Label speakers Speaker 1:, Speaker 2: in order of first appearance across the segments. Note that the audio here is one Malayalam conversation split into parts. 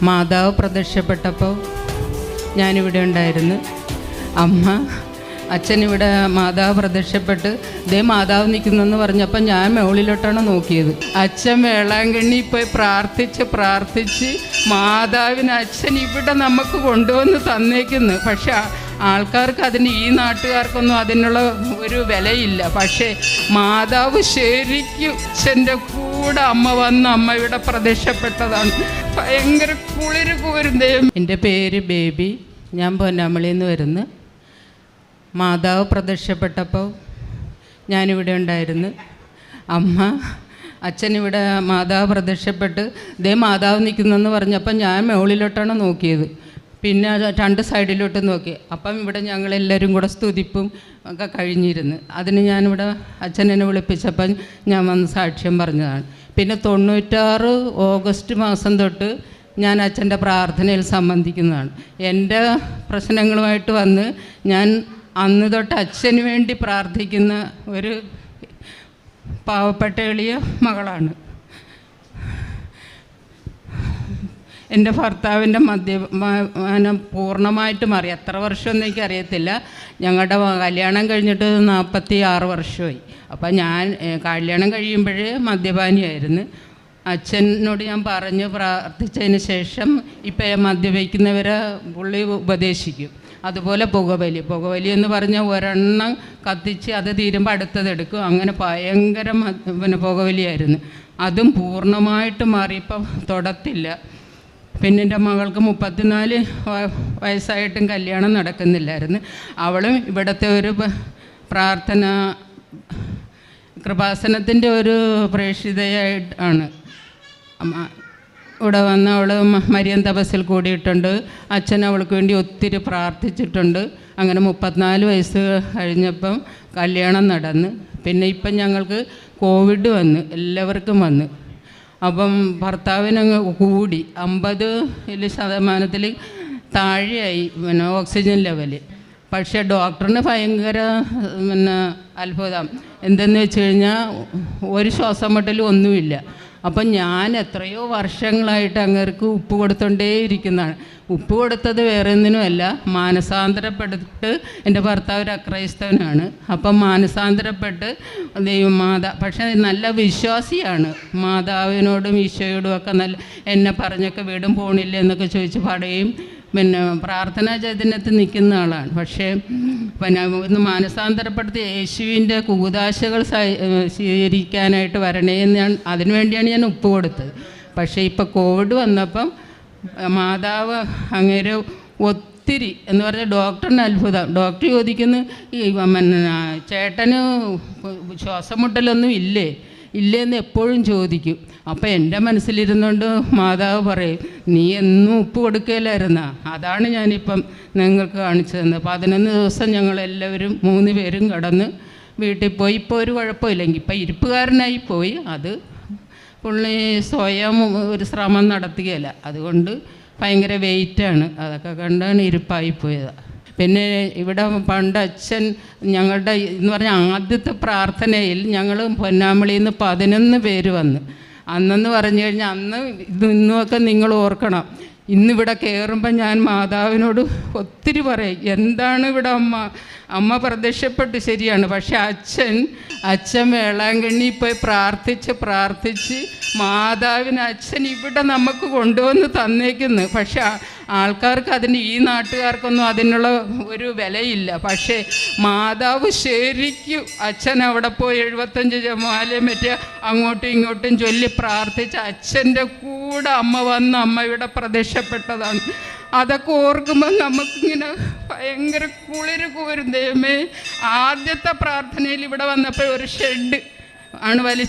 Speaker 1: മാതാവ് പ്രത്യക്ഷപ്പെട്ടപ്പോൾ ഞാനിവിടെ ഉണ്ടായിരുന്നു. അച്ഛനിവിടെ മാതാവ് പ്രത്യക്ഷപ്പെട്ട് ദേ മാതാവ് നിൽക്കുന്നെന്ന് പറഞ്ഞപ്പോൾ ഞാൻ മുകളിലോട്ടാണ് നോക്കിയത്. അച്ഛൻ വേളാങ്കണ്ണി പോയി പ്രാർത്ഥിച്ച് മാതാവിന് അച്ഛൻ ഇവിടെ നമുക്ക് കൊണ്ടുവന്ന് തന്നേക്കുന്നു. പക്ഷെ ആൾക്കാർക്ക് അതിന്, ഈ നാട്ടുകാർക്കൊന്നും അതിനുള്ള ഒരു വിലയില്ല. പക്ഷേ മാതാവ് ശരിക്കും അച്ഛൻ്റെ കൂടെ അമ്മ വന്ന് അമ്മ ഇവിടെ പ്രത്യക്ഷപ്പെട്ടതാണ്. ഭയങ്കര കുളിര് കോരും ദൈവം. എൻ്റെ പേര് ബേബി, ഞാൻ പൊന്നാമളിയിൽ നിന്ന് വരുന്നു. മാതാവ് പ്രത്യക്ഷപ്പെട്ടപ്പോൾ ഞാനിവിടെ ഉണ്ടായിരുന്നു. അച്ഛനിവിടെ മാതാവ് പ്രത്യക്ഷപ്പെട്ട് ദേ മാതാവ് നിൽക്കുന്നെന്ന് പറഞ്ഞപ്പോൾ ഞാൻ മുകളിലോട്ടാണ് നോക്കിയത്. പിന്നെ രണ്ട് സൈഡിലോട്ട് നോക്കി. അപ്പം ഇവിടെ ഞങ്ങളെല്ലാവരും കൂടെ സ്തുതിപ്പും ഒക്കെ കഴിഞ്ഞിരുന്നു. അതിന് ഞാനിവിടെ അച്ഛനെന്നെ വിളിപ്പിച്ചപ്പം ഞാൻ വന്ന് സാക്ഷ്യം പറഞ്ഞതാണ്. പിന്നെ 96 ഓഗസ്റ്റ് മാസം തൊട്ട് ഞാൻ അച്ഛൻ്റെ പ്രാർത്ഥനയിൽ സംബന്ധിക്കുന്നതാണ്. എൻ്റെ പ്രശ്നങ്ങളുമായിട്ട് വന്ന് ഞാൻ അന്ന് തൊട്ട് അച്ഛന് വേണ്ടി പ്രാർത്ഥിക്കുന്ന ഒരു പാവപ്പെട്ട എളിയ മകളാണ്. എൻ്റെ ഭർത്താവിൻ്റെ മദ്യപാനം പൂർണ്ണമായിട്ട് മാറി. എത്ര വർഷമൊന്നും എനിക്കറിയത്തില്ല. ഞങ്ങളുടെ കല്യാണം കഴിഞ്ഞിട്ട് 46 വർഷമായി. അപ്പം ഞാൻ കല്യാണം കഴിയുമ്പോഴേ മദ്യപാനിയായിരുന്നു. അച്ഛനോട് ഞാൻ പറഞ്ഞ് പ്രാർത്ഥിച്ചതിന് ശേഷം ഇപ്പം മദ്യപിക്കുന്നവരെ പുള്ളി ഉപദേശിക്കും. അതുപോലെ പുകവലി എന്ന് പറഞ്ഞാൽ ഒരെണ്ണം കത്തിച്ച് അത് തീരുമ്പോൾ അടുത്തതെടുക്കും. അങ്ങനെ ഭയങ്കര പുകവലിയായിരുന്നു. അതും പൂർണ്ണമായിട്ട് മാറിയപ്പം തൊടത്തില്ല. പിന്നെ എൻ്റെ മകൾക്ക് 34 വയസ്സായിട്ടും കല്യാണം നടക്കുന്നില്ലായിരുന്നു. അവളും ഇവിടുത്തെ ഒരു പ്രാർത്ഥന കൃപാസനത്തിൻ്റെ ഒരു പ്രേക്ഷിതയായിട്ടാണ്. ഇവിടെ വന്ന് അവൾ മരിയൻ തപസ്സിൽ കൂടിയിട്ടുണ്ട്. അച്ഛൻ അവൾക്ക് വേണ്ടി ഒത്തിരി പ്രാർത്ഥിച്ചിട്ടുണ്ട്. അങ്ങനെ 34 വയസ്സ് കഴിഞ്ഞപ്പം കല്യാണം നടന്ന്. പിന്നെ ഇപ്പം ഞങ്ങൾക്ക് കോവിഡ് വന്ന്, എല്ലാവർക്കും വന്ന്. അപ്പം ഭർത്താവിനങ്ങ് കൂടി 50% താഴെയായി ഓക്സിജൻ ലെവല്. പക്ഷേ ഡോക്ടറിന് ഭയങ്കര അത്ഭുതം. എന്തെന്ന് വെച്ച് കഴിഞ്ഞാൽ ഒരു ശ്വാസം മുട്ടലും ഒന്നുമില്ല. അപ്പം ഞാൻ എത്രയോ വർഷങ്ങളായിട്ട് അങ്ങേർക്ക് ഉപ്പ് കൊടുത്തോണ്ടേ ഇരിക്കുന്നതാണ്. ഉപ്പ് കൊടുത്തത് വേറെ ഒന്നിനുമല്ല, മാനസാന്തരപ്പെട്ട് എൻ്റെ ഭർത്താവ് ഒരു അക്രൈസ്തവനാണ്. അപ്പം മാനസാന്തരപ്പെട്ട് പക്ഷേ നല്ല വിശ്വാസിയാണ്. മാതാവിനോടും ഈശോയോടും ഒക്കെ നല്ല എന്നെ പറഞ്ഞൊക്കെ വീടും പോണില്ല എന്നൊക്കെ ചോദിച്ച് പറയുകയും പിന്നെ പ്രാർത്ഥനാ ചൈതന്യത്തിൽ നിൽക്കുന്ന ആളാണ്. പക്ഷേ പിന്നെ ഒന്ന് മാനസാന്തരപ്പെടുത്തി യേശുവിൻ്റെ കൂദാശകൾ സ്വീകരിക്കാനായിട്ട് വരണേ എന്ന് അതിനുവേണ്ടിയാണ് ഞാൻ ഉപ്പ് കൊടുത്തത്. പക്ഷേ ഇപ്പോൾ കോവിഡ് വന്നപ്പം മാതാവ് അങ്ങേരെ ഒത്തിരി എന്ന് പറഞ്ഞാൽ ഡോക്ടറിന് അത്ഭുതം. ഡോക്ടർ ചോദിക്കുന്നു, ഈ ചേട്ടന് ശ്വാസം മുട്ടലൊന്നും ഇല്ലേന്ന് എപ്പോഴും ചോദിക്കും. അപ്പം എൻ്റെ മനസ്സിലിരുന്നുകൊണ്ട് മാതാവ് പറയും, നീ എന്നും ഉപ്പ് കൊടുക്കുകയില്ലായിരുന്നാ, അതാണ് ഞാനിപ്പം നിങ്ങൾക്ക് കാണിച്ചു തന്നത്. 11 ദിവസം ഞങ്ങളെല്ലാവരും 3 പേരും കടന്ന് വീട്ടിൽ പോയി. ഇപ്പോൾ ഒരു കുഴപ്പമില്ലെങ്കിൽ ഇപ്പം ഇരിപ്പുകാരനായി പോയി. അത് പുള്ളി സ്വയം ഒരു ശ്രമം നടത്തുകയില്ല. അതുകൊണ്ട് ഭയങ്കര വെയിറ്റാണ്. അതൊക്കെ കണ്ടാണ് ഇരിപ്പായിപ്പോയത്. പിന്നെ ഇവിടെ പണ്ട് അച്ഛൻ ഞങ്ങളുടെ എന്ന് പറഞ്ഞാൽ ആദ്യത്തെ പ്രാർത്ഥനയിൽ ഞങ്ങൾ പൊന്നാമളിയിൽ നിന്ന് 11 പേര് വന്ന്. അന്നെന്ന് പറഞ്ഞു കഴിഞ്ഞാൽ അന്ന് ഇന്നുമൊക്കെ നിങ്ങൾ ഓർക്കണം, ഇന്നിവിടെ കയറുമ്പോൾ ഞാൻ മാതാവിനോട് ഒത്തിരി പറയും, എന്താണ് ഇവിടെ അമ്മ പ്രത്യക്ഷപ്പെട്ട് ശരിയാണ്. പക്ഷെ അച്ഛൻ വേളാങ്കണ്ണി പോയി പ്രാർത്ഥിച്ച് മാതാവിന് അച്ഛൻ ഇവിടെ നമുക്ക് കൊണ്ടുവന്ന് തന്നേക്കുന്നു. പക്ഷെ ആൾക്കാർക്ക് അതിന്, ഈ നാട്ടുകാർക്കൊന്നും അതിനുള്ള ഒരു വിലയില്ല. പക്ഷേ മാതാവ് ശരിക്കും അച്ഛൻ അവിടെ പോയി 75 ജപമാലയും മറ്റേ അങ്ങോട്ടും ഇങ്ങോട്ടും ചൊല്ലി പ്രാർത്ഥിച്ച് അച്ഛൻ്റെ കൂടെ അമ്മ വന്ന് അമ്മ ഇവിടെ പ്രത്യക്ഷപ്പെട്ടതാണ്. അതൊക്കെ ഓർക്കുമ്പോൾ നമുക്കിങ്ങനെ ഭയങ്കര കുളിര് കോരും ദൈവമേ. ആദ്യത്തെ പ്രാർത്ഥനയിൽ ഇവിടെ വന്നപ്പോൾ ഒരു ഷെഡ് ആണ്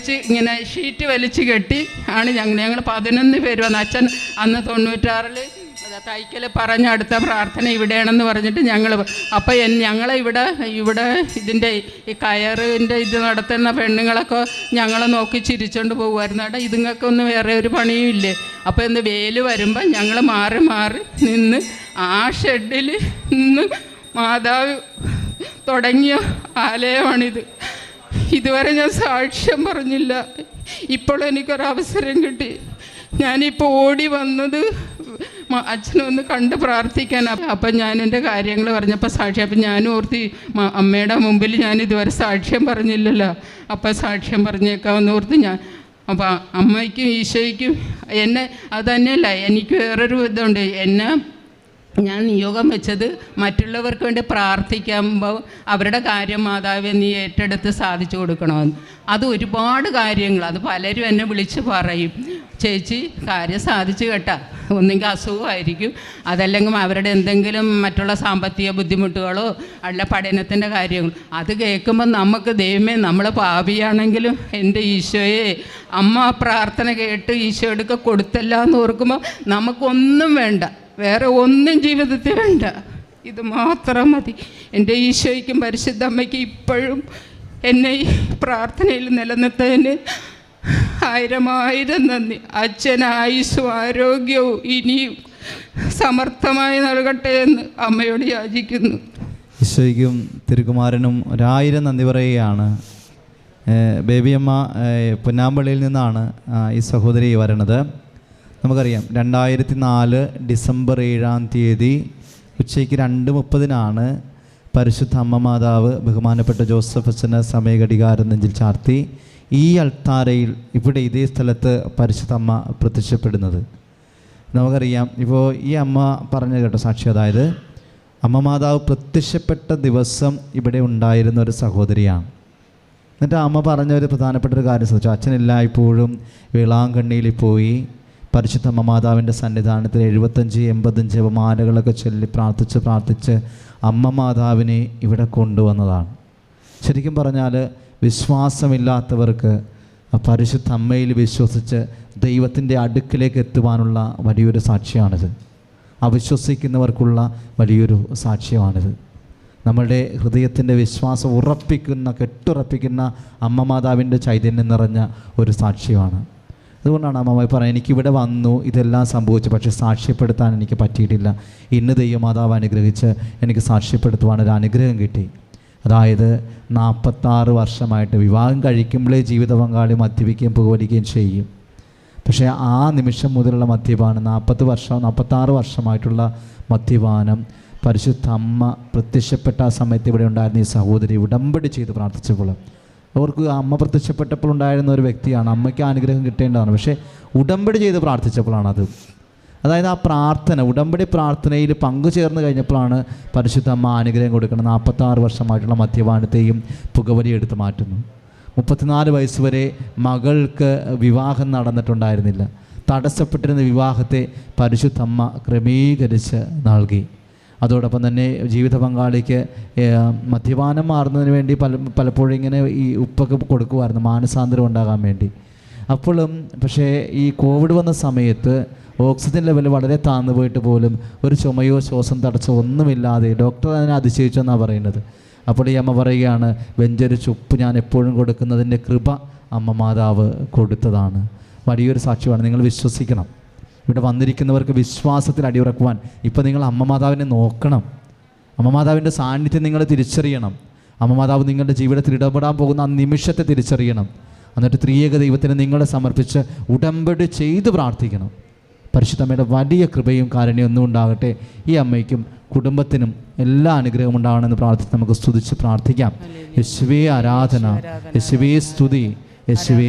Speaker 1: ഇങ്ങനെ ഷീറ്റ് വലിച്ച് കെട്ടി ആണ് ഞങ്ങൾ 11 പേര് വന്ന്. അച്ഛൻ അന്ന് 96 തൈക്കൽ പറഞ്ഞ അടുത്ത പ്രാർത്ഥന ഇവിടെയാണെന്ന് പറഞ്ഞിട്ട് അപ്പം ഞങ്ങളെ ഇവിടെ ഇതിൻ്റെ ഈ കയറിൻ്റെ ഇത് നടത്തുന്ന പെണ്ണുങ്ങളൊക്കെ ഞങ്ങളെ നോക്കി ചിരിച്ചുകൊണ്ട് പോകുമായിരുന്നു. കേട്ടോ, ഇതുങ്ങൾക്കൊന്നും വേറെ ഒരു പണിയും ഇല്ലേ. അപ്പോൾ ഇന്ന് വെയിൽ വരുമ്പോൾ ഞങ്ങൾ മാറി നിന്ന് ആ ഷെഡിൽ നിന്ന് മാതാവ് തുടങ്ങിയ ആലയമാണിത്. ഇതുവരെ ഞാൻ സാക്ഷ്യം പറഞ്ഞില്ല. ഇപ്പോൾ എനിക്കൊരവസരം കിട്ടി. ഞാനിപ്പോൾ ഓടി വന്നത് അച്ഛനൊന്ന് കണ്ട് പ്രാർത്ഥിക്കാൻ. അപ്പം ഞാൻ എൻ്റെ കാര്യങ്ങൾ പറഞ്ഞപ്പോൾ സാക്ഷി, അപ്പം ഞാനും ഓർത്തി അമ്മയുടെ മുമ്പിൽ ഞാൻ ഇതുവരെ സാക്ഷ്യം പറഞ്ഞില്ലല്ലോ, അപ്പം സാക്ഷ്യം പറഞ്ഞേക്കാമെന്ന് ഓർത്ത് ഞാൻ. അപ്പം അമ്മയ്ക്കും ഈശോയ്ക്കും എന്നെ അത് തന്നെയല്ല, എനിക്ക് വേറൊരു ഇതുണ്ട്. ഞാൻ നിയോഗം വെച്ചത് മറ്റുള്ളവർക്ക് വേണ്ടി പ്രാർത്ഥിക്കുമ്പോൾ അവരുടെ കാര്യം മാതാവേ നീ ഏറ്റെടുത്ത് സാധിച്ചു കൊടുക്കണമെന്ന്. അത് ഒരുപാട് കാര്യങ്ങൾ, അത് പലരും എന്നെ വിളിച്ച് പറയും, ചേച്ചി കാര്യം സാധിച്ചു കേട്ടാ. ഒന്നെങ്കിൽ അസുഖമായിരിക്കും, അതല്ലെങ്കിൽ അവരുടെ എന്തെങ്കിലും മറ്റുള്ള സാമ്പത്തിക ബുദ്ധിമുട്ടുകളോ അല്ല പഠനത്തിൻ്റെ കാര്യങ്ങൾ. അത് കേൾക്കുമ്പോൾ നമുക്ക് ദൈവമേ നമ്മൾ പാപിയാണെങ്കിലും എൻ്റെ ഈശോയെ അമ്മ പ്രാർത്ഥന കേട്ട് ഈശോയെടുക്ക കൊടുത്തല്ല എന്ന് ഓർക്കുമ്പോൾ നമുക്കൊന്നും വേണ്ട, വേറെ ഒന്നും ജീവിതത്തിൽ വേണ്ട, ഇത് മാത്രം മതി. എൻ്റെ ഈശോയ്ക്കും പരിശുദ്ധ അമ്മയ്ക്ക് ഇപ്പോഴും എന്നെ ഈ പ്രാർത്ഥനയിൽ നിലനിർത്തതിന് 1000 നന്ദി. അച്ഛൻ ആയുസ്സും ആരോഗ്യവും ഇനിയും സമർത്ഥമായി നൽകട്ടെ എന്ന് അമ്മയോട് യാചിക്കുന്നു.
Speaker 2: ഈശോയ്ക്കും തിരുക്കുമാരനും 1000 നന്ദി പറയുകയാണ്. ബേബിയമ്മ പുന്നാമ്പള്ളിയിൽ നിന്നാണ് ഈ സഹോദരി വരണത്. നമുക്കറിയാം 2004 ഡിസംബർ 7 ഉച്ചയ്ക്ക് 2:30 പരിശുദ്ധ അമ്മ മാതാവ് ബഹുമാനപ്പെട്ട ജോസഫ് അച്ഛന് സമയഘടികാരം നെഞ്ചിൽ ചാർത്തി ഈ അൾത്താരയിൽ ഇവിടെ ഇതേ സ്ഥലത്ത് പരിശുദ്ധ അമ്മ പ്രത്യക്ഷപ്പെടുന്നത്. നമുക്കറിയാം, ഇപ്പോൾ ഈ അമ്മ പറഞ്ഞു കേട്ടോ സാക്ഷി, അതായത് അമ്മ മാതാവ് പ്രത്യക്ഷപ്പെട്ട ദിവസം ഇവിടെ ഉണ്ടായിരുന്ന ഒരു സഹോദരിയാണ്. എന്നിട്ട് അമ്മ പറഞ്ഞ ഒരു പ്രധാനപ്പെട്ട ഒരു കാര്യം ശ്രദ്ധിച്ചു. അച്ഛനെല്ലായ്പ്പോഴും വേളാങ്കണ്ണിയിൽ പോയി പരിശുദ്ധ അമ്മ മാതാവിൻ്റെ സന്നിധാനത്തിൽ 75-80 ജപമാലകളൊക്കെ ചൊല്ലി പ്രാർത്ഥിച്ച് അമ്മ മാതാവിനെ ഇവിടെ കൊണ്ടുവന്നതാണ്. ശരിക്കും പറഞ്ഞാൽ വിശ്വാസമില്ലാത്തവർക്ക് പരിശുദ്ധ അമ്മയിൽ വിശ്വസിച്ച് ദൈവത്തിൻ്റെ അടുക്കിലേക്ക് എത്തുവാനുള്ള വലിയൊരു സാക്ഷ്യമാണിത്. അവിശ്വസിക്കുന്നവർക്കുള്ള വലിയൊരു സാക്ഷ്യമാണിത്. നമ്മളുടെ ഹൃദയത്തിൻ്റെ വിശ്വാസം കെട്ടുറപ്പിക്കുന്ന അമ്മ മാതാവിൻ്റെ ചൈതന്യം നിറഞ്ഞ ഒരു സാക്ഷ്യമാണ്. അതുകൊണ്ടാണ് അമ്മ പറയുന്നത്, എനിക്കിവിടെ വന്നു ഇതെല്ലാം സംഭവിച്ചു, പക്ഷേ സാക്ഷ്യപ്പെടുത്താൻ എനിക്ക് പറ്റിയിട്ടില്ല. ഇന്ന് ദൈവമാതാവ് അനുഗ്രഹിച്ച് എനിക്ക് സാക്ഷ്യപ്പെടുത്തുവാനൊരു അനുഗ്രഹം കിട്ടി. അതായത് 46 വർഷമായിട്ട് വിവാഹം കഴിക്കുമ്പോഴേ ജീവിത പങ്കാളി മദ്യപിക്കുകയും പുകവലിക്കുകയും ചെയ്യും. പക്ഷേ ആ നിമിഷം മുതലുള്ള മദ്യപാനം 46 വർഷമായിട്ടുള്ള മദ്യപാനം പരിശുദ്ധ അമ്മ പ്രത്യക്ഷപ്പെട്ട ആ സമയത്ത് ഇവിടെ ഉണ്ടായിരുന്ന ഈ സഹോദരി ഉടമ്പടി ചെയ്ത് പ്രാർത്ഥിച്ചപ്പോൾ അവർക്ക് അമ്മ പ്രത്യക്ഷപ്പെട്ടപ്പോൾ ഉണ്ടായിരുന്ന ഒരു വ്യക്തിയാണ്, അമ്മയ്ക്ക് അനുഗ്രഹം കിട്ടേണ്ടതാണ്. പക്ഷേ ഉടമ്പടി ചെയ്ത് പ്രാർത്ഥിച്ചപ്പോഴാണ് അത്. അതായത് ആ പ്രാർത്ഥന, ഉടമ്പടി പ്രാർത്ഥനയിൽ പങ്കുചേർന്ന് കഴിഞ്ഞപ്പോഴാണ് പരിശുദ്ധ അമ്മ അനുഗ്രഹം കൊടുക്കുന്നത്. 46 വർഷമായിട്ടുള്ള മദ്യപാനത്തെയും പുകവലി എടുത്ത് മാറ്റുന്നു. 34 വയസ്സ് വരെ മകൾക്ക് വിവാഹം നടന്നിട്ടുണ്ടായിരുന്നില്ല. തടസ്സപ്പെട്ടിരുന്ന വിവാഹത്തെ പരിശുദ്ധ അമ്മ ക്രമീകരിച്ച് നൽകി. അതോടൊപ്പം തന്നെ ജീവിത പങ്കാളിക്ക് മദ്യപാനം മാറുന്നതിന് വേണ്ടി പലപ്പോഴും ഇങ്ങനെ ഈ ഉപ്പൊക്കെ കൊടുക്കുമായിരുന്നു മാനസാന്തരം ഉണ്ടാകാൻ വേണ്ടി. അപ്പോഴും പക്ഷേ ഈ കോവിഡ് വന്ന സമയത്ത് ഓക്സിജൻ ലെവൽ വളരെ താഴ്ന്നു പോയിട്ട് പോലും ഒരു ചുമയോ ശ്വാസം തടസ്സമോ ഒന്നുമില്ലാതെ ഡോക്ടർ അതിനെ അതിശയിച്ചെന്നാണ് പറയുന്നത്. അപ്പോൾ ഈ അമ്മ പറയുകയാണ്, വെഞ്ചരിച്ച് ഉപ്പ് ഞാൻ എപ്പോഴും കൊടുക്കുന്നതിൻ്റെ കൃപ അമ്മ മാതാവ് കൊടുത്തതാണ്. വലിയൊരു സാക്ഷ്യമാണ്. നിങ്ങൾ വിശ്വസിക്കണം. ഇവിടെ വന്നിരിക്കുന്നവർക്ക് വിശ്വാസത്തിൽ അടിയുറക്കുവാൻ ഇപ്പോൾ നിങ്ങൾ അമ്മ മാതാവിനെ നോക്കണം. അമ്മ മാതാവിൻ്റെ സാന്നിധ്യം നിങ്ങൾ തിരിച്ചറിയണം. അമ്മ മാതാവ് നിങ്ങളുടെ ജീവിതത്തിൽ ഇടപെടാൻ പോകുന്ന ആ നിമിഷത്തെ തിരിച്ചറിയണം. എന്നിട്ട് ത്രിയേക ദൈവത്തിന് നിങ്ങളെ സമർപ്പിച്ച് ഉടമ്പടി ചെയ്ത് പ്രാർത്ഥിക്കണം. പരിശുദ്ധമ്മയുടെ വലിയ കൃപയും കാരുണ്യം ഒന്നും ഉണ്ടാകട്ടെ. ഈ അമ്മയ്ക്കും കുടുംബത്തിനും എല്ലാ അനുഗ്രഹവും ഉണ്ടാകണമെന്ന് പ്രാർത്ഥിച്ച് നമുക്ക് സ്തുതിച്ച് പ്രാർത്ഥിക്കാം. യേശുവേ ആരാധന, യേശുവേ സ്തുതി, യേശുവേ